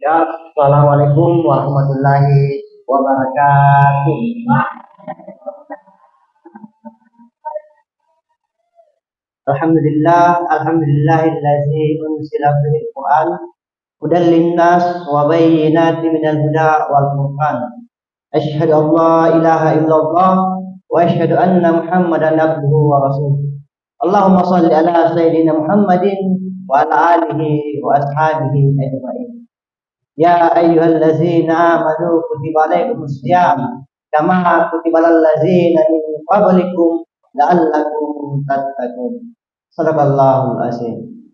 Ya, assalamualaikum warahmatullahi wabarakatuh. Alhamdulillahillazi unzila bihil Qur'an hudan linnas wa bayyinatin minal huda wal furqan. Asyhadu an la ilaha illallah wa asyhadu anna Muhammadan abduhu wa rasuluh. Allahumma shalli ala sayyidina Muhammadin wa ala alihi wa ashabihi ajma'in. Ya ayyuhallazina amanu kutiba alaikumus syiyam kama kutiba alal ladzina min qablikum la'allakum tattaqun. Shadaqallahul azim.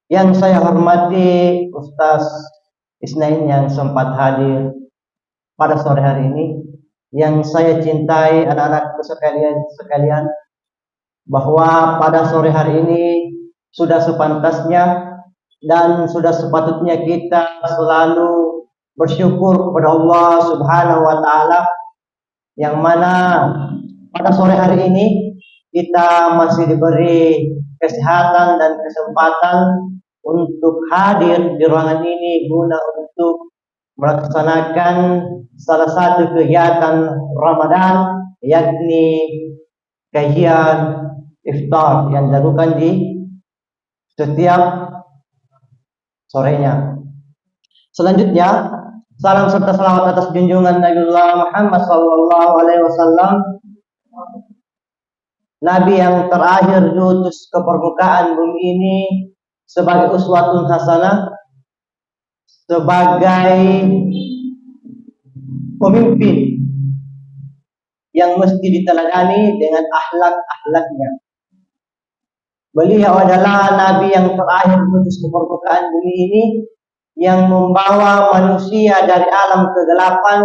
Yang saya hormati Ustaz Isnain yang sempat hadir pada sore hari ini, yang saya cintai anak-anakku sekalian, bahwa pada sore hari ini sudah sepantasnya dan sudah sepatutnya kita selalu bersyukur kepada Allah Subhanahu wa taala, yang mana pada sore hari ini kita masih diberi kesehatan dan kesempatan untuk hadir di ruangan ini guna untuk melaksanakan salah satu kegiatan Ramadan, yakni kajian iftar yang dilakukan di setiap sorenya. Selanjutnya, salam serta salawat atas junjungan Nabiullah Muhammad sallallahu alaihi wasallam, Nabi yang terakhir diutus ke permukaan bumi ini sebagai uswatun hasanah, sebagai pemimpin yang mesti diteladani dengan akhlak-akhlaknya. Beliau adalah Nabi yang terakhir diutus ke permukaan bumi ini, yang membawa manusia dari alam kegelapan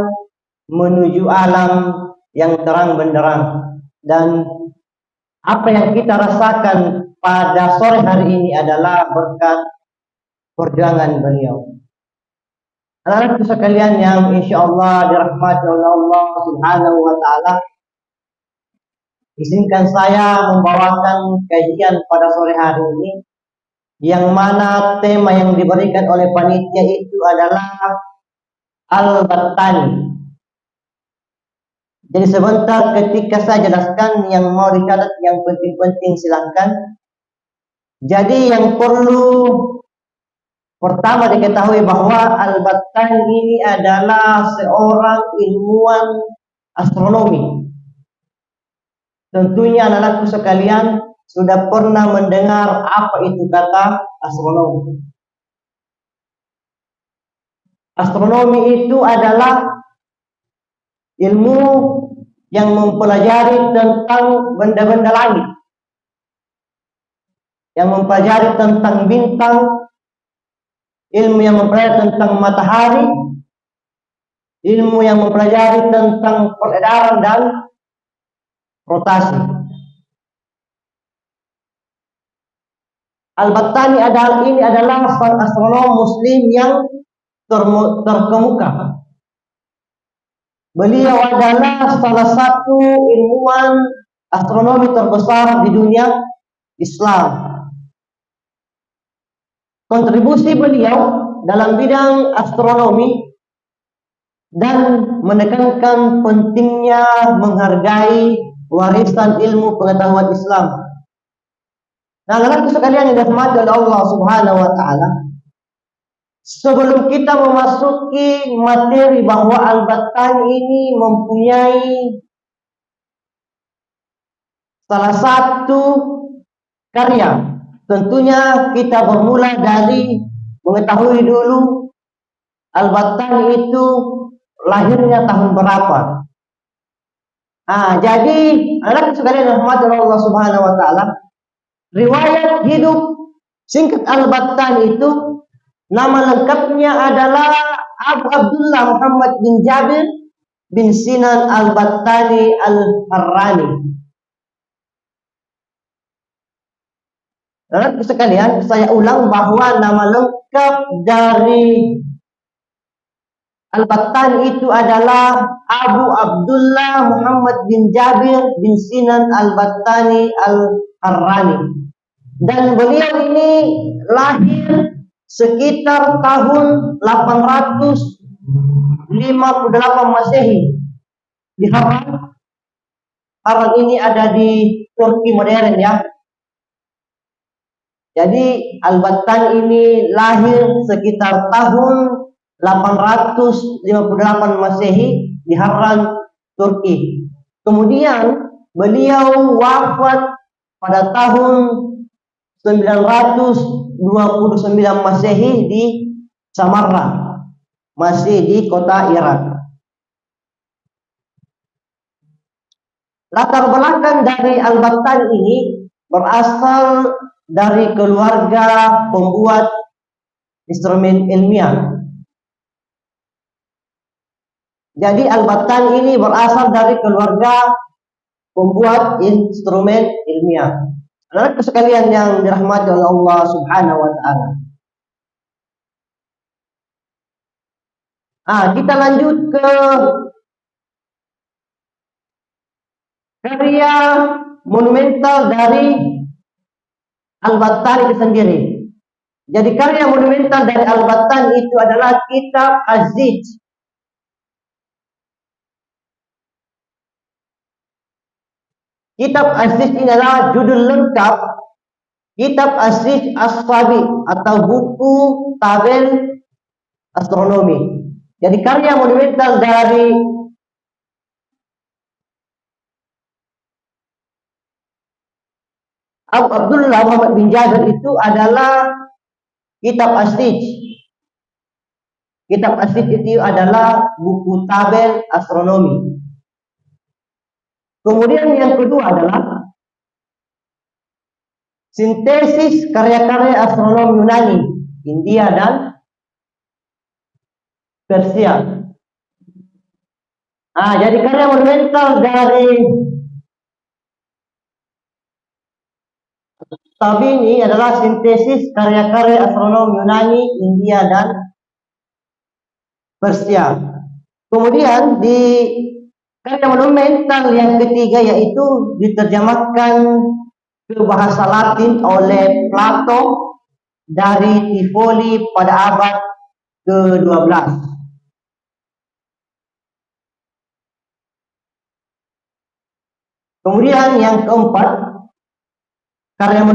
menuju alam yang terang benderang. Dan apa yang kita rasakan pada sore hari ini adalah berkat perjuangan beliau. Anak-anakku sekalian yang insya Allah dirahmati oleh Allah Subhanahu wa taala, izinkan saya membawakan kajian pada sore hari ini, yang mana tema yang diberikan oleh panitia itu adalah Al-Battani. Jadi sebentar ketika saya jelaskan, yang mau dicatat yang penting-penting silahkan. Jadi yang perlu pertama diketahui bahwa Al-Battani ini adalah seorang ilmuwan astronomi. Tentunya anak-anakku sekalian sudah pernah mendengar apa itu kata astronomi. Astronomi itu adalah ilmu yang mempelajari tentang benda-benda langit, yang mempelajari tentang bintang, ilmu yang mempelajari tentang matahari, ilmu yang mempelajari tentang peredaran dan rotasi. Al-Battani adalah seorang astronom muslim yang terkemuka. Beliau adalah salah satu ilmuwan astronomi terbesar di dunia Islam. Kontribusi beliau dalam bidang astronomi dan menekankan pentingnya menghargai warisan ilmu pengetahuan Islam. Nah, anak-anakku sekalian yang dirahmati oleh Allah Subhanahu wa taala, sebelum kita memasuki materi bahwa Al-Battani ini mempunyai salah satu karya, tentunya kita bermula dari mengetahui dulu Al-Battani itu lahirnya tahun berapa. Jadi anak sekalian rahmat Allah Subhanahu wa taala, riwayat hidup singkat Al-Battani itu, nama lengkapnya adalah Abu Abdullah Muhammad bin Jabir bin Sinan Al-Battani Al-Harrani. Anak sekalian, saya ulang bahwa nama lengkap dari Al-Battani itu adalah Abu Abdullah Muhammad bin Jabir bin Sinan Al-Battani Al-Harrani. Dan beliau ini lahir sekitar tahun 858 Masehi di Haran. Haran ini ada di Turki modern ya. Jadi Al-Battan ini lahir sekitar tahun 858 Masehi di Haran, Turki. Kemudian beliau wafat pada tahun 929 Masehi di Samarra, masih di kota Irak. Latar belakang dari Al-Battan ini berasal dari keluarga pembuat instrumen ilmiah. Jadi Al-Battan ini berasal dari keluarga pembuat instrumen ilmiah. Anak sekalian yang dirahmati oleh Allah Subhanahu wa taala. Kita lanjut ke karya monumental dari Al-Battan itu sendiri. Jadi karya monumental dari Al-Battan itu adalah kitab Az-Zij. Kitab Az-Zij ini adalah judul lengkap Kitab Az-Zij As-Sabi atau buku tabel astronomi. Jadi karya monumental dari Abu Abdullah Muhammad bin Jabir itu adalah kitab Az-Zij. Kitab Az-Zij itu adalah buku tabel astronomi. Kemudian yang kedua adalah sintesis karya-karya astronom Yunani, India dan Persia. Jadi karya monumental dari Tabi ini adalah sintesis karya-karya astronom Yunani, India dan Persia. Kemudian di karya monumental yang ketiga yaitu diterjemahkan ke bahasa Latin oleh Plato dari Tivoli pada abad ke-12. Kemudian yang keempat, karya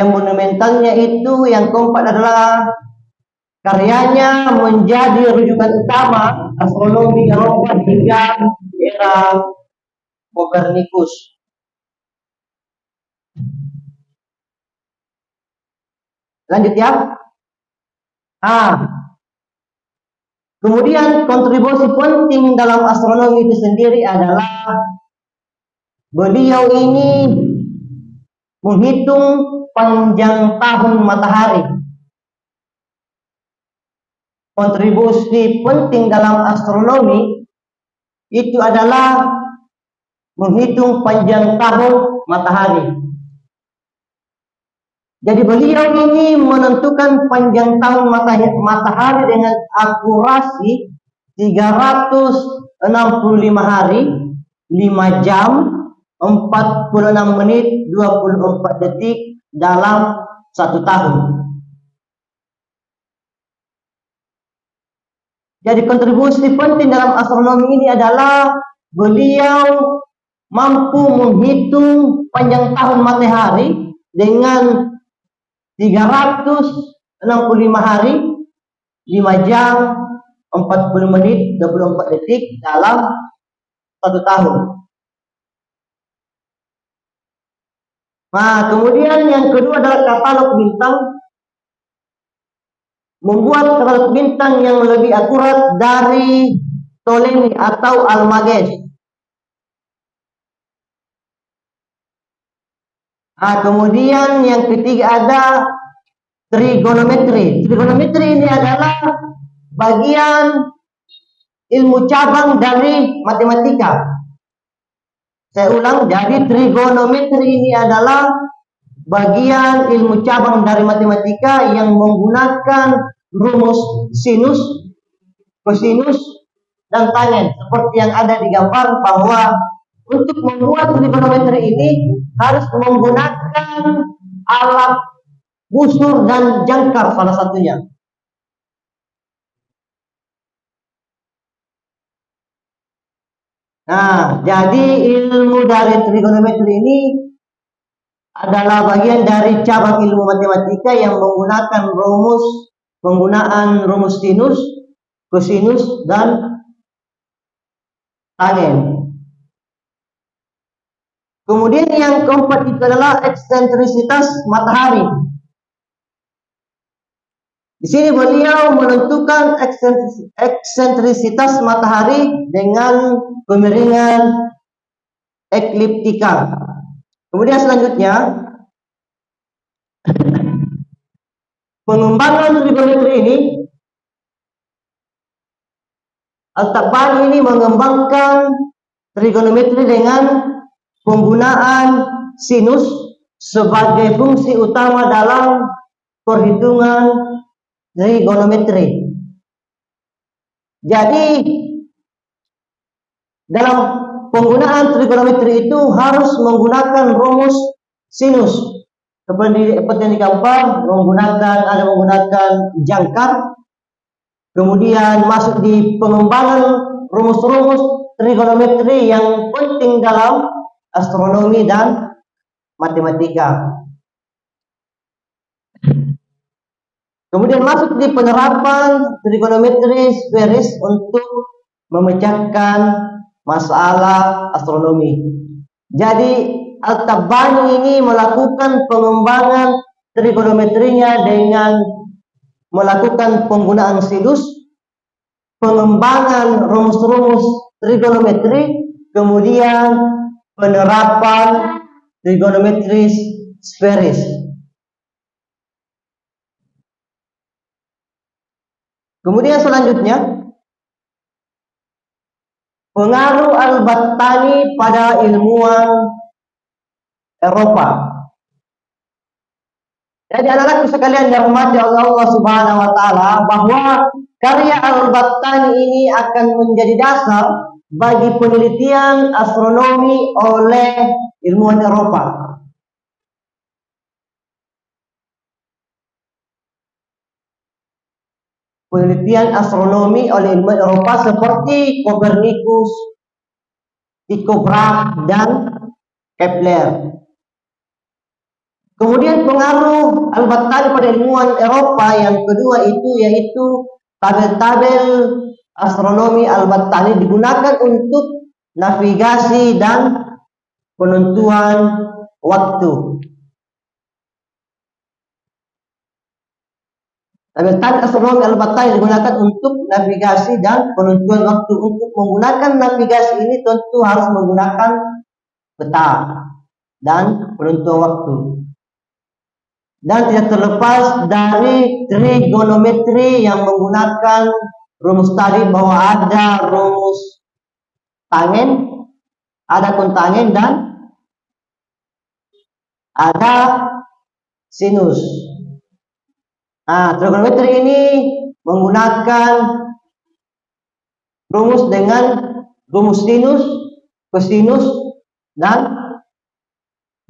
monumentalnya itu yang keempat adalah karyanya menjadi rujukan utama astronomi Eropa hingga era Kopernikus. Lanjut ya. Kemudian kontribusi penting dalam astronomi itu sendiri adalah beliau ini menghitung panjang tahun matahari. Kontribusi penting dalam astronomi itu adalah menghitung panjang tahun matahari. Jadi beliau ini menentukan panjang tahun matahari dengan akurasi 365 hari, 5 jam, 46 menit, 24 detik dalam 1 tahun. Jadi kontribusi penting dalam astronomi ini adalah beliau mampu menghitung panjang tahun matahari dengan 365 hari, 5 jam, 40 menit, 24 detik dalam 1 tahun. Kemudian yang kedua adalah katalog bintang. Membuat katalog bintang yang lebih akurat dari Ptolemy atau Almagest. Kemudian yang ketiga ada trigonometri. Trigonometri ini adalah bagian ilmu cabang dari matematika. Saya ulang, jadi trigonometri ini adalah bagian ilmu cabang dari matematika yang menggunakan rumus sinus, kosinus, dan tangen. Seperti yang ada di gambar bahwa untuk membuat trigonometri ini harus menggunakan alat busur dan jangkar salah satunya. Nah, jadi ilmu dari trigonometri ini adalah bagian dari cabang ilmu matematika yang menggunakan penggunaan rumus sinus, kosinus, dan tangen. Kemudian yang keempat itu adalah eksentrisitas matahari. Di sini beliau menentukan eksentrisitas matahari dengan kemiringan ekliptika. Kemudian selanjutnya, pengembangan trigonometri ini, Al-Tabani ini mengembangkan trigonometri dengan penggunaan sinus sebagai fungsi utama dalam perhitungan trigonometri. Jadi dalam penggunaan trigonometri itu harus menggunakan rumus sinus. Seperti yang gambar, menggunakan jangkar. Kemudian masuk di pengembangan rumus-rumus trigonometri yang penting dalam astronomi dan matematika. Kemudian masuk di penerapan trigonometri sferis untuk memecahkan masalah astronomi. Jadi Al-Tabani ini melakukan pengembangan trigonometrinya dengan melakukan penggunaan sinus, pengembangan rumus-rumus trigonometri, kemudian penerapan trigonometri sferis. Kemudian selanjutnya, pengaruh Al-Battani pada ilmuwan Eropa. Jadi anak-anakku sekalian yang dirahmati Allah Subhanahu wa taala, bahwa karya Al-Battani ini akan menjadi dasar bagi penelitian astronomi oleh ilmuwan Eropa. Penelitian astronomi oleh ilmuwan Eropa seperti Copernicus, Tycho Brahe, dan Kepler. Kemudian pengaruh Al-Battani pada ilmuwan Eropa yang kedua yaitu tabel-tabel astronomi Al-Battani digunakan untuk navigasi dan penentuan waktu. Tabel-tabel astronomi Al-Battani digunakan untuk navigasi dan penentuan waktu. Untuk menggunakan navigasi ini tentu harus menggunakan peta dan penentuan waktu. Dan tidak terlepas dari trigonometri yang menggunakan rumus tadi, bahwa ada rumus tangen, ada kontangen, dan ada sinus. Nah, trigonometri ini menggunakan rumus dengan rumus sinus, kosinus, dan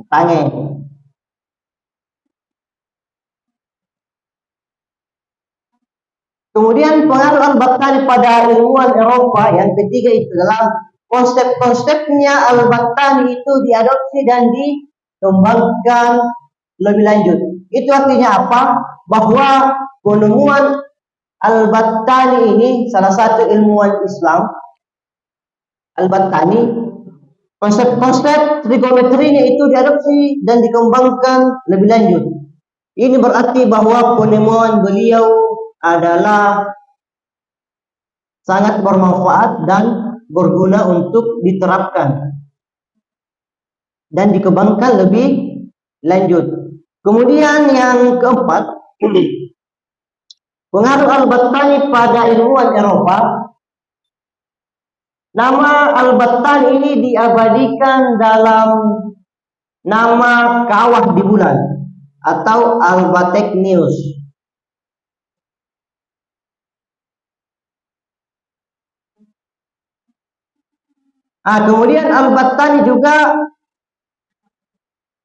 tangen. Kemudian pengaruh Al-Battani pada ilmuwan Eropa yang ketiga itu adalah konsep-konsepnya Al-Battani itu diadopsi dan dikembangkan lebih lanjut. Itu artinya apa? Bahwa penemuan Al-Battani ini salah satu ilmuwan Islam, Al-Battani, konsep-konsep trigonometrinya itu diadopsi dan dikembangkan lebih lanjut. Ini berarti bahwa penemuan beliau adalah sangat bermanfaat dan berguna untuk diterapkan dan dikembangkan lebih lanjut. Kemudian yang keempat, pengaruh Al-Battani pada ilmuwan Eropa. Nama Al-Battani ini diabadikan dalam nama kawah di bulan atau Albategnius. Kemudian Al-Battani juga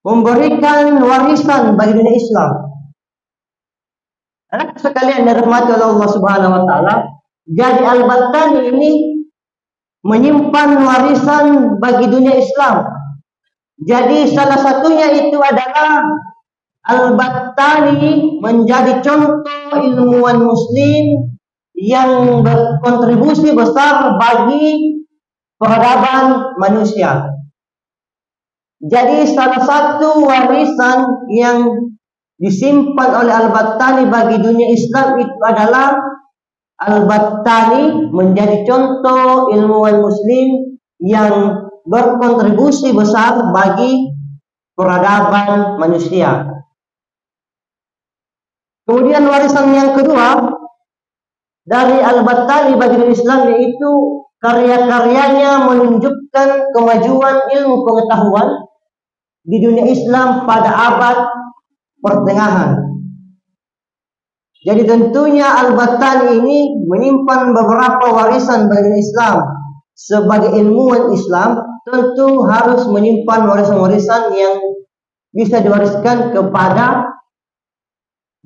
memberikan warisan bagi dunia Islam. Anak sekalian dirahmati oleh Allah Subhanahu wa taala, jadi Al-Battani ini menyimpan warisan bagi dunia Islam. Jadi salah satunya itu adalah Al-Battani menjadi contoh ilmuwan muslim yang berkontribusi besar bagi peradaban manusia. Jadi salah satu warisan yang disimpan oleh Al-Battani bagi dunia Islam itu adalah Al-Battani menjadi contoh ilmuwan muslim yang berkontribusi besar bagi peradaban manusia. Kemudian warisan yang kedua dari Al-Battani bagi dunia Islam yaitu karya-karyanya menunjukkan kemajuan ilmu pengetahuan di dunia Islam pada abad pertengahan. Jadi tentunya Al-Battani ini menyimpan beberapa warisan bagi Islam. Sebagai ilmuwan Islam tentu harus menyimpan warisan-warisan yang bisa diwariskan kepada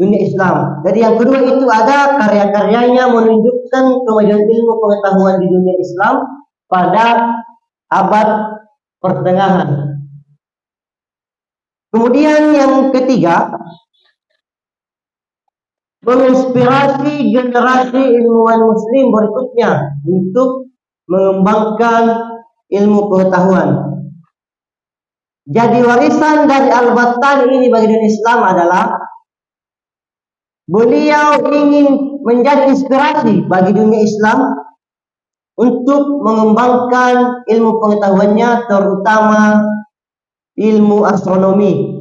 dunia Islam. Jadi yang kedua itu ada karya-karyanya menunjukkan kemajuan ilmu pengetahuan di dunia Islam pada abad pertengahan. Kemudian yang ketiga, menginspirasi generasi ilmuwan muslim berikutnya untuk mengembangkan ilmu pengetahuan. Jadi warisan dari Al-Battani ini bagi dunia Islam adalah beliau ingin menjadi inspirasi bagi dunia Islam untuk mengembangkan ilmu pengetahuannya, terutama ilmu astronomi.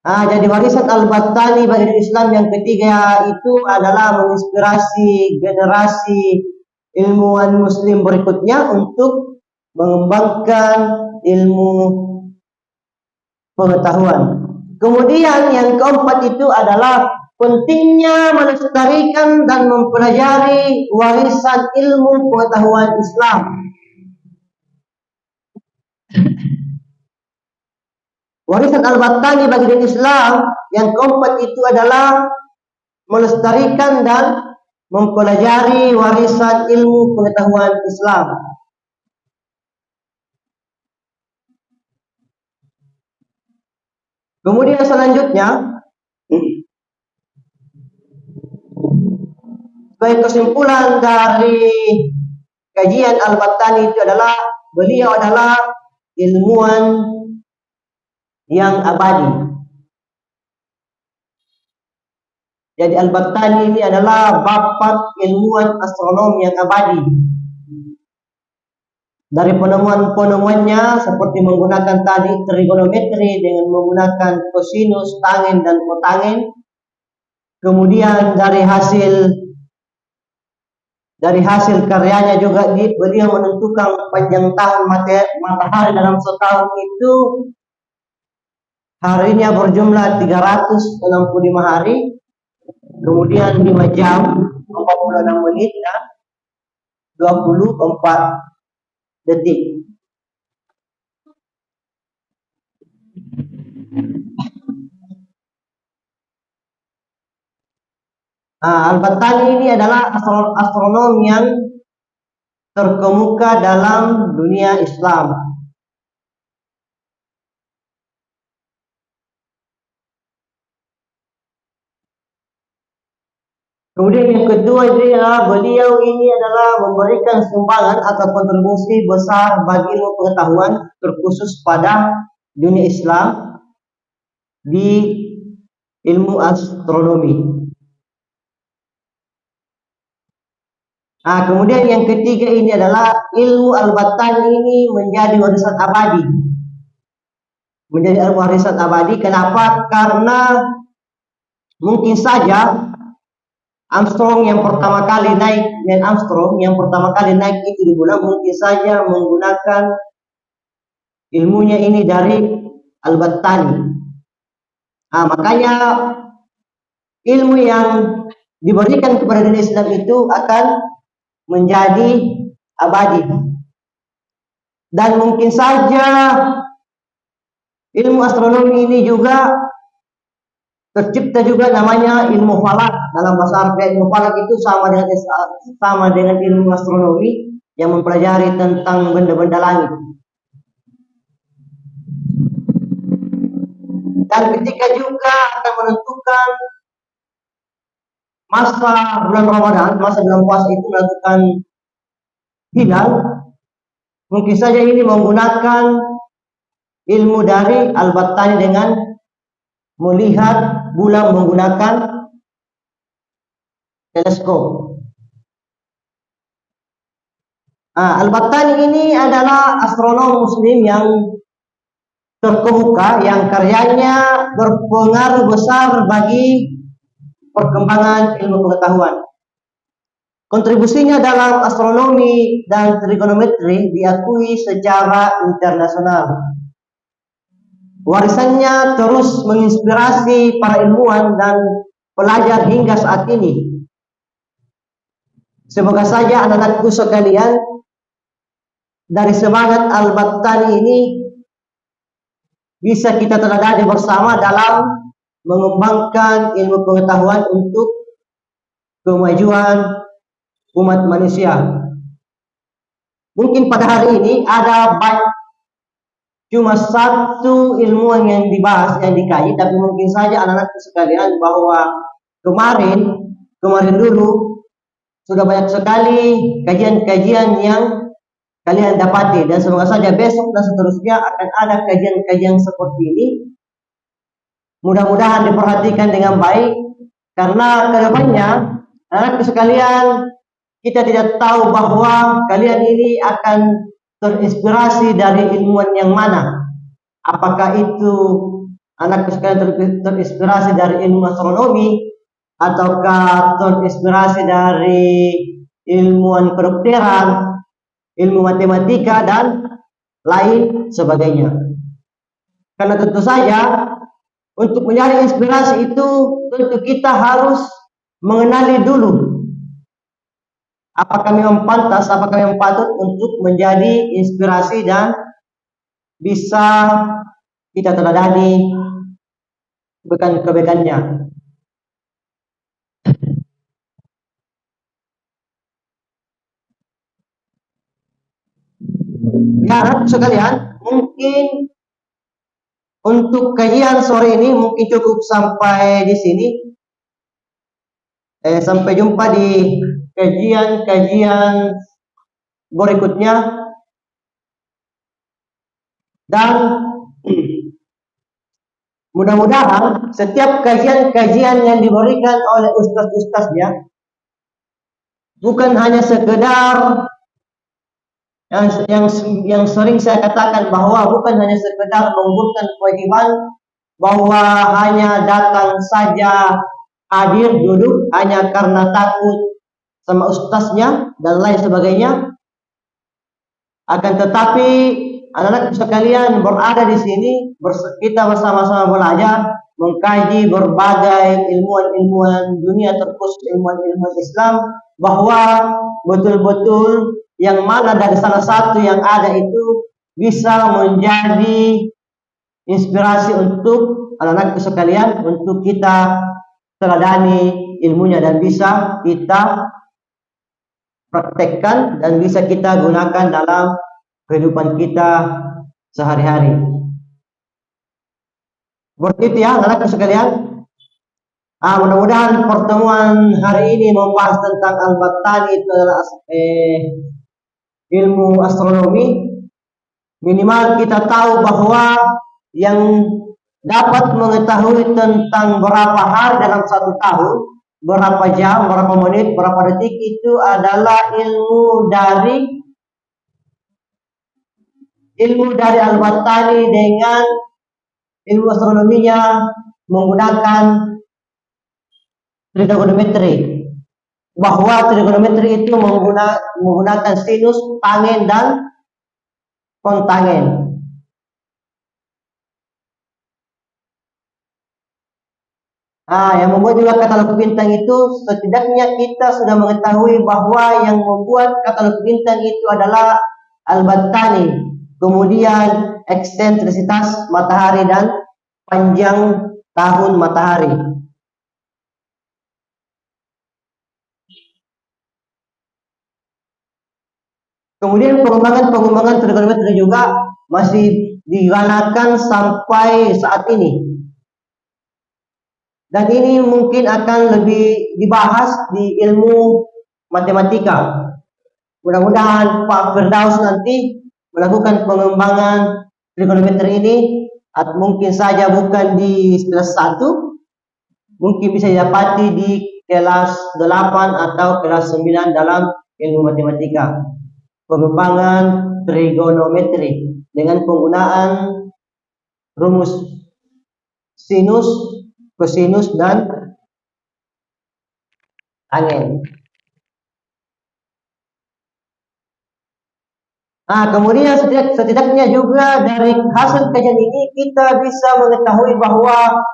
Jadi warisan Al-Battani bagi Islam yang ketiga itu adalah menginspirasi generasi ilmuwan muslim berikutnya untuk mengembangkan ilmu pengetahuan. Kemudian yang keempat itu adalah pentingnya melestarikan dan mempelajari warisan ilmu pengetahuan Islam. Warisan Al-Battani bagi dunia Islam yang keempat itu adalah melestarikan dan mempelajari warisan ilmu pengetahuan Islam. Kemudian selanjutnya, sebagai kesimpulan dari kajian Al-Battani itu adalah beliau adalah ilmuwan yang abadi. Jadi Al-Battani ini adalah bapak ilmuwan astronomi yang abadi. Dari penemuan-penemuannya seperti menggunakan tadi trigonometri dengan menggunakan kosinus, tangen dan kotangen. Kemudian dari hasil karyanya juga beliau menentukan panjang tahun matahari dalam setahun itu harinya berjumlah 365 hari, kemudian 5 jam 46 menit dan 24 detik. Al-Battani ini adalah astronom yang terkemuka dalam dunia Islam. Kemudian yang kedua beliau ini adalah memberikan sumbangan atau kontribusi besar bagi ilmu pengetahuan terkhusus pada dunia Islam di ilmu astronomi. Kemudian yang ketiga ini adalah ilmu Al-Battani ini menjadi warisan abadi. Menjadi warisan abadi. Kenapa? Karena mungkin saja Armstrong yang pertama kali naik, Neil Armstrong yang pertama kali naik itu di bulan mungkin saja menggunakan ilmunya ini dari Al-Battani. Makanya ilmu yang diberikan kepada dunia Islam itu akan menjadi abadi. Dan mungkin saja ilmu astronomi ini juga Tercipta juga namanya ilmu falak. Dalam bahasa Arab, ilmu falak itu sama dengan ilmu astronomi yang mempelajari tentang benda-benda langit. Dan ketika juga akan menentukan masa bulan Ramadan, masa bulan puasa itu menentukan hilal, mungkin saja ini menggunakan ilmu dari Al-Battani dengan melihat bulan menggunakan teleskop. Al-Battani ini adalah astronom muslim yang terkemuka, yang karyanya berpengaruh besar bagi perkembangan ilmu pengetahuan. Kontribusinya dalam astronomi dan trigonometri diakui secara internasional. Warisannya terus menginspirasi para ilmuwan dan pelajar hingga saat ini. Semoga saja anak-anakku sekalian, dari semangat Al-Battani ini bisa kita teladani bersama dalam mengembangkan ilmu pengetahuan untuk kemajuan umat manusia. Mungkin pada hari ini ada cuma satu ilmuwan yang dibahas, yang dikaji, tapi mungkin saja anak-anak sekalian bahwa kemarin dulu sudah banyak sekali kajian-kajian yang kalian dapati, dan semoga saja besok dan seterusnya akan ada kajian-kajian seperti ini. Mudah-mudahan diperhatikan dengan baik, karena kedepannya anak-anak sekalian, kita tidak tahu bahwa kalian ini akan terinspirasi dari ilmuwan yang mana. Apakah itu anak sekalian terinspirasi dari ilmu astronomi, ataukah terinspirasi dari ilmuwan kedokteran, ilmu matematika, dan lain sebagainya. Karena tentu saja untuk mencari inspirasi itu tentu kita harus mengenali dulu apakah memang pantas, apakah memang patut untuk menjadi inspirasi dan bisa kita teladani kebaikan-kebaikannya. Ya, sekalian, mungkin untuk kajian sore ini mungkin cukup sampai di sini. Sampai jumpa di kajian-kajian berikutnya, dan mudah-mudahan setiap kajian-kajian yang diberikan oleh ustaz-ustaznya bukan hanya sekedar yang sering saya katakan, bahwa bukan hanya sekedar mengumpulkan kewajiban, bahwa hanya datang saja, hadir duduk hanya karena takut sama ustaznya dan lain sebagainya. Akan tetapi anak-anak sekalian berada di sini, kita bersama-sama belajar, mengkaji berbagai ilmuwan-ilmuwan dunia, terkhusus ilmuwan-ilmuwan Islam, bahwa betul-betul yang mana dari salah satu yang ada itu bisa menjadi inspirasi untuk anak-anak sekalian, untuk kita teladani ilmunya dan bisa kita praktekkan dan bisa kita gunakan dalam kehidupan kita sehari-hari. Begitu ya anak-anak sekalian. Mudah-mudahan pertemuan hari ini membahas tentang Al-Battani, itu adalah ilmu astronomi. Minimal kita tahu bahwa yang dapat mengetahui tentang berapa hari dalam satu tahun, berapa jam, berapa menit, berapa detik, itu adalah ilmu dari Al-Battani dengan ilmu astronominya menggunakan trigonometri. Bahwa trigonometri itu menggunakan sinus, tangen, dan kontangen. Yang membuat juga katalog bintang itu, setidaknya kita sudah mengetahui bahwa yang membuat katalog bintang itu adalah Al-Battani. Kemudian eksentrisitas matahari dan panjang tahun matahari. Kemudian pengembangan trigonometri juga masih digunakan sampai saat ini. Dan ini mungkin akan lebih dibahas di ilmu matematika. Mudah-mudahan Pak Firdaus nanti melakukan pengembangan trigonometri ini, atau mungkin saja bukan di kelas 1, mungkin bisa didapati di kelas 8 atau kelas 9 dalam ilmu matematika. Pengembangan trigonometri dengan penggunaan rumus sinus, kosinus, dan angin. Nah, kemudian setidaknya juga dari hasil kajian ini kita bisa mengetahui bahwa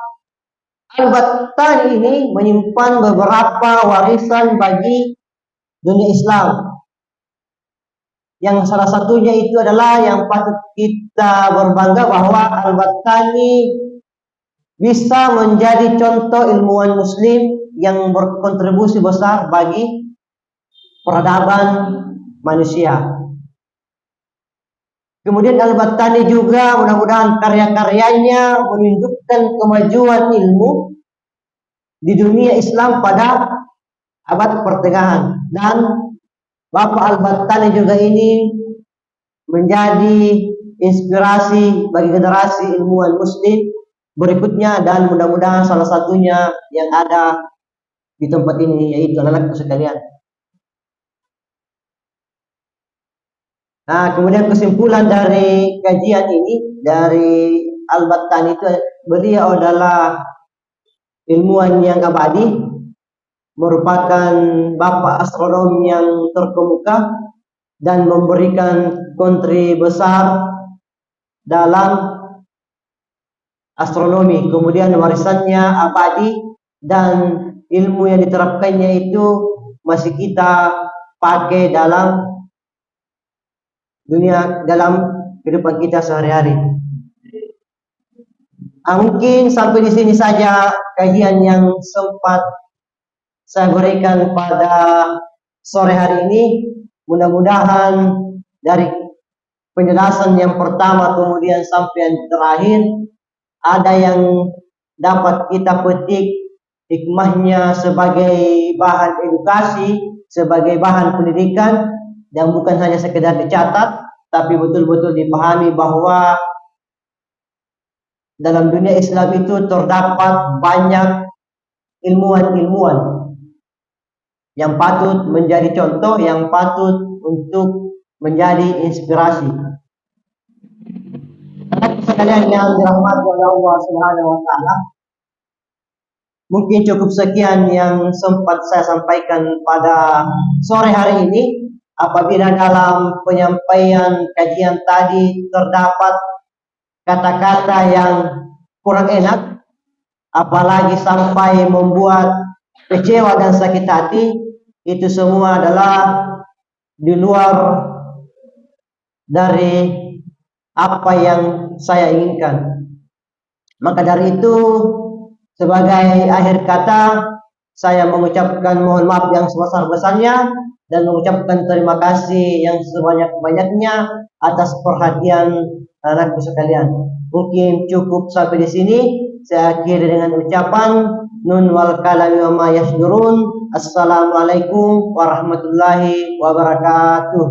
Al-Battani ini menyimpan beberapa warisan bagi dunia Islam. Yang salah satunya itu adalah yang patut kita berbangga bahwa Al-Battani bisa menjadi contoh ilmuwan muslim yang berkontribusi besar bagi peradaban manusia. Kemudian Al-Battani juga mudah-mudahan karya-karyanya menunjukkan kemajuan ilmu di dunia Islam pada abad pertengahan. Dan Bapak Al-Battani juga ini menjadi inspirasi bagi generasi ilmuwan muslim berikutnya, dan mudah-mudahan salah satunya yang ada di tempat ini yaitu anak-anakku sekalian. Nah, kemudian kesimpulan dari kajian ini dari Al-Battani itu, beliau adalah ilmuwan yang abadi, merupakan bapak astronom yang terkemuka dan memberikan kontribusi besar dalam astronomi. Kemudian warisannya abadi dan ilmu yang diterapkannya itu masih kita pakai dalam dunia, dalam kehidupan kita sehari-hari. Mungkin sampai di sini saja kajian yang sempat saya berikan pada sore hari ini. Mudah-mudahan dari penjelasan yang pertama kemudian sampai yang terakhir ada yang dapat kita petik hikmahnya sebagai bahan edukasi, sebagai bahan pendidikan, yang bukan hanya sekedar dicatat, tapi betul-betul dipahami bahwa dalam dunia Islam itu terdapat banyak ilmuwan-ilmuwan yang patut menjadi contoh, yang patut untuk menjadi inspirasi. Sekalian yang dirahmati oleh Allah Subhanahu wa taala, mungkin cukup sekian yang sempat saya sampaikan pada sore hari ini. Apabila dalam penyampaian kajian tadi terdapat kata-kata yang kurang enak, apalagi sampai membuat kecewa dan sakit hati, itu semua adalah di luar dari apa yang saya inginkan. Maka dari itu, sebagai akhir kata, saya mengucapkan mohon maaf yang sebesar-besarnya dan mengucapkan terima kasih yang sebanyak-banyaknya atas perhatian anakku sekalian. Mungkin cukup sampai di sini. Saya akhiri dengan ucapan nun wal kalami wa ma yasdurun. Assalamualaikum warahmatullahi wabarakatuh.